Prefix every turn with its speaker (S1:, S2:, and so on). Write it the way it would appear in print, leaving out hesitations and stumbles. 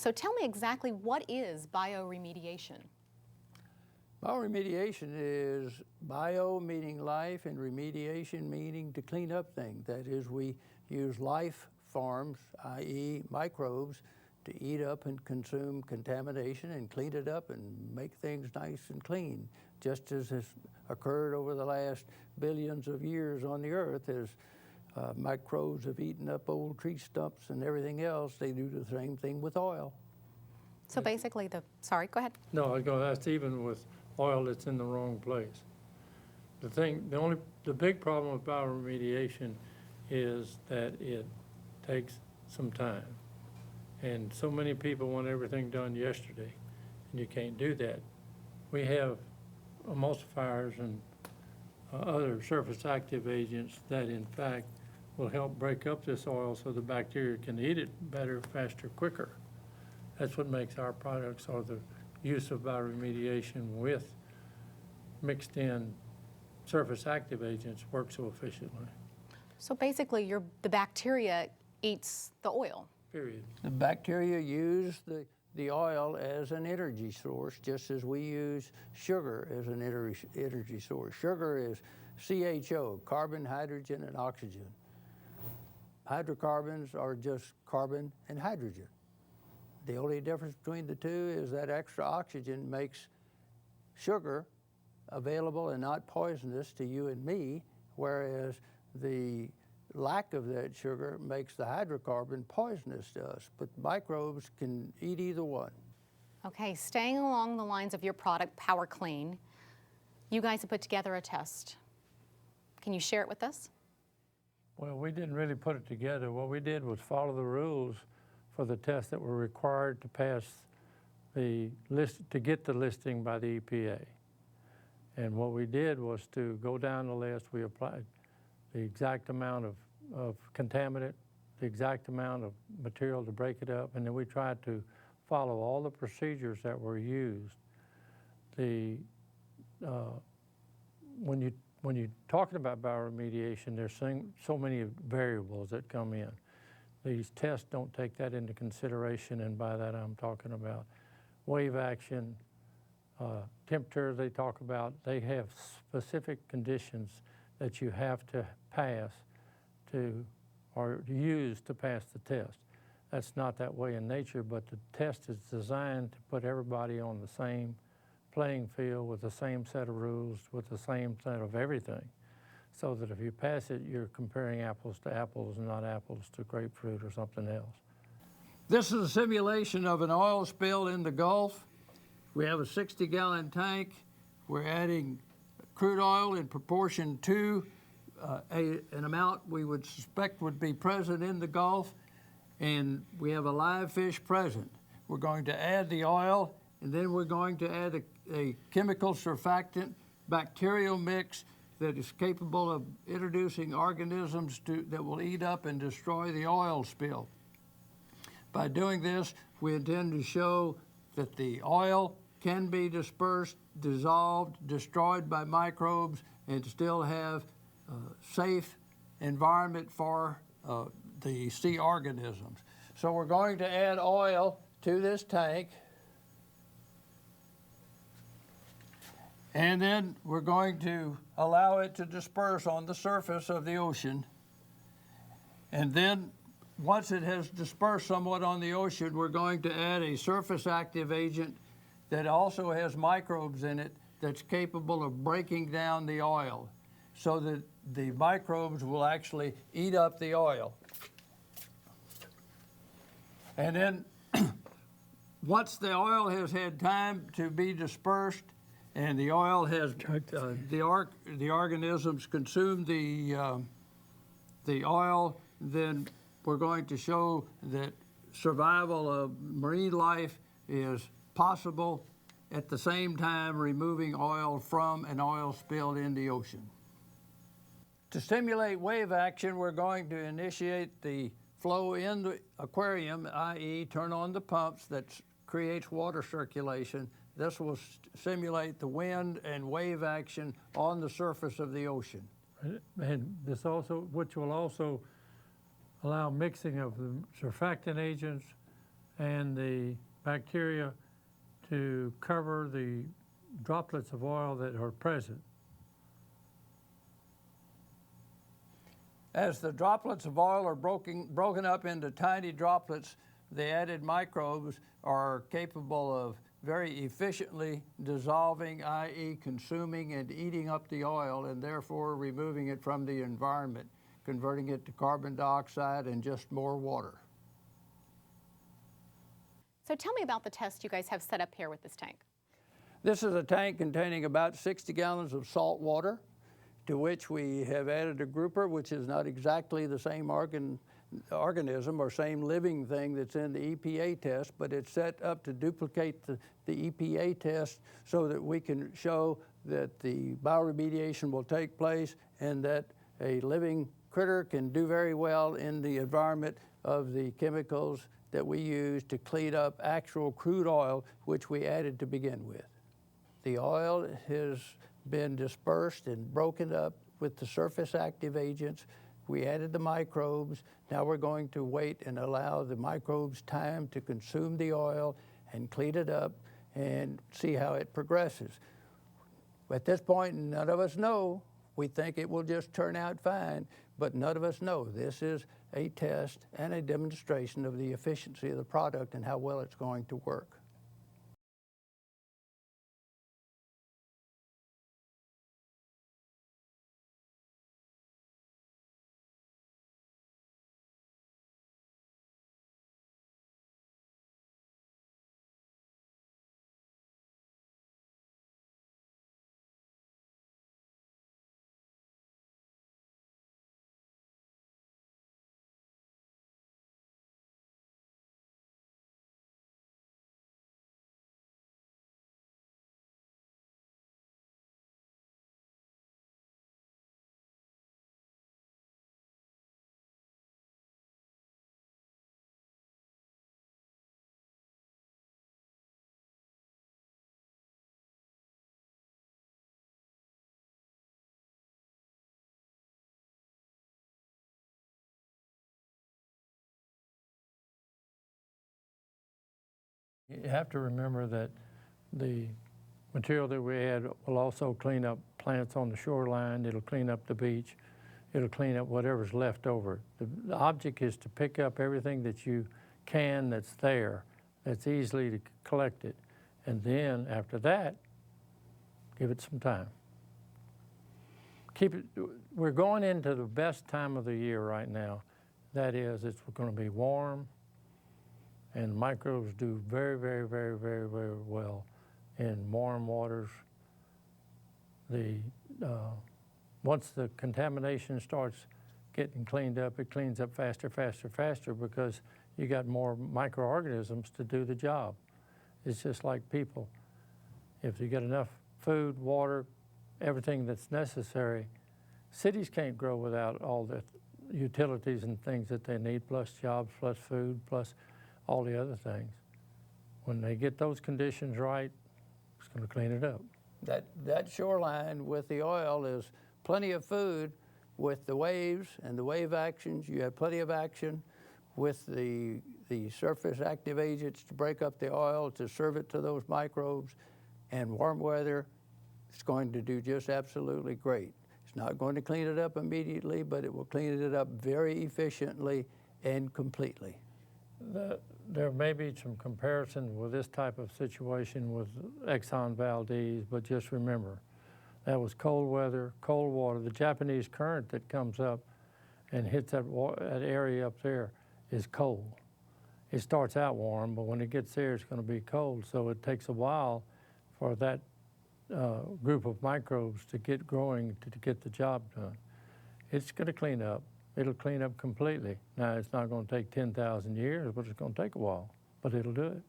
S1: So tell me exactly, what is bioremediation?
S2: Bioremediation is bio meaning life and remediation meaning to clean up things. That is, we use life forms, i.e. microbes, to eat up and consume contamination and clean it up and make things nice and clean, just as has occurred over the last billions of years on the earth. As microbes have eaten up old tree stumps and everything else, they do the same thing with oil.
S1: So basically sorry, go ahead.
S3: No, I was going to ask, even with oil that's in the wrong place. The big problem with bioremediation is that it takes some time. And so many people want everything done yesterday, and you can't do that. We have emulsifiers and other surface active agents that in fact will help break up this oil so the bacteria can eat it better, faster, quicker. That's what makes our products, or the use of bioremediation with mixed in surface active agents, work so efficiently.
S1: So basically the bacteria eats the oil.
S3: Period.
S2: The bacteria use the oil as an energy source, just as we use sugar as an energy source. Sugar is CHO, carbon, hydrogen, and oxygen. Hydrocarbons are just carbon and hydrogen. The only difference between the two is that extra oxygen makes sugar available and not poisonous to you and me, whereas the lack of that sugar makes the hydrocarbon poisonous to us. But microbes can eat either one.
S1: Okay, staying along the lines of your product, PowerClean, you guys have put together a test. Can you share it with us?
S3: Well, we didn't really put it together. What we did was follow the rules for the tests that were required to pass the list, to get the listing by the EPA. And what we did was to go down the list. We applied the exact amount of contaminant, the exact amount of material to break it up, and then we tried to follow all the procedures that were used. When you're talking about bioremediation, there's so many variables that come in. These tests don't take that into consideration, and by that I'm talking about wave action, temperature they talk about. They have specific conditions that you have to pass to, or use to pass the test. That's not that way in nature, but the test is designed to put everybody on the same playing field with the same set of rules, with the same set of everything, so that if you pass it, you're comparing apples to apples and not apples to grapefruit or something else.
S2: This is a simulation of an oil spill in the Gulf. We have a 60-gallon tank. We're adding crude oil in proportion to an amount we would suspect would be present in the Gulf, and we have a live fish present. We're going to add the oil, and then we're going to add a chemical surfactant bacterial mix that is capable of introducing organisms that will eat up and destroy the oil spill. By doing this, we intend to show that the oil can be dispersed, dissolved, destroyed by microbes, and still have a safe environment for the sea organisms. So we're going to add oil to this tank, and then we're going to allow it to disperse on the surface of the ocean. And then once it has dispersed somewhat on the ocean, we're going to add a surface active agent that also has microbes in it that's capable of breaking down the oil so that the microbes will actually eat up the oil. And then once the oil has had time to be dispersed and the oil has, the organisms consume the oil, then we're going to show that survival of marine life is possible, at the same time removing oil from an oil spill in the ocean. To stimulate wave action, we're going to initiate the flow in the aquarium, i.e. turn on the pumps that creates water circulation. This will simulate the wind and wave action on the surface of the ocean.
S3: And this also, which will also allow mixing of the surfactant agents and the bacteria to cover the droplets of oil that are present.
S2: As the droplets of oil are broken up into tiny droplets, the added microbes are capable of very efficiently dissolving, i.e. consuming and eating up the oil, and therefore removing it from the environment, converting it to carbon dioxide and just more water.
S1: So tell me about the test you guys have set up here with this tank.
S2: This is a tank containing about 60 gallons of salt water, to which we have added a grouper, which is not exactly the same organism or same living thing that's in the EPA test, but it's set up to duplicate the EPA test so that we can show that the bioremediation will take place and that a living critter can do very well in the environment of the chemicals that we use to clean up actual crude oil, which we added to begin with. The oil has been dispersed and broken up with the surface active agents. We added the microbes. Now we're going to wait and allow the microbes time to consume the oil and clean it up and see how it progresses. At this point, none of us know. We think it will just turn out fine, but none of us know. This is a test and a demonstration of the efficiency of the product and how well it's going to work.
S3: You have to remember that the material that we add will also clean up plants on the shoreline. It'll clean up the beach. It'll clean up whatever's left over. The object is to pick up everything that you can that's there, that's easily collected. And then after that, give it some time. We're going into the best time of the year right now. That is, it's going to be warm, and microbes do very, very, very, very, very well in warm waters. Once the contamination starts getting cleaned up, it cleans up faster, faster, faster because you got more microorganisms to do the job. It's just like people. If you get enough food, water, everything that's necessary, cities can't grow without all the utilities and things that they need, plus jobs, plus food, plus all the other things. When they get those conditions right, it's going to clean it up.
S2: That shoreline with the oil is plenty of food. With the waves and the wave actions, you have plenty of action. With the surface active agents to break up the oil, to serve it to those microbes, and warm weather, it's going to do just absolutely great. It's not going to clean it up immediately, but it will clean it up very efficiently and completely.
S3: There may be some comparison with this type of situation with Exxon Valdez, but just remember, that was cold weather, cold water. The Japanese current that comes up and hits that area up there is cold. It starts out warm, but when it gets there, it's going to be cold. So it takes a while for that group of microbes to get growing to get the job done. It's going to clean up. It'll clean up completely. Now, it's not going to take 10,000 years, but it's going to take a while, but it'll do it.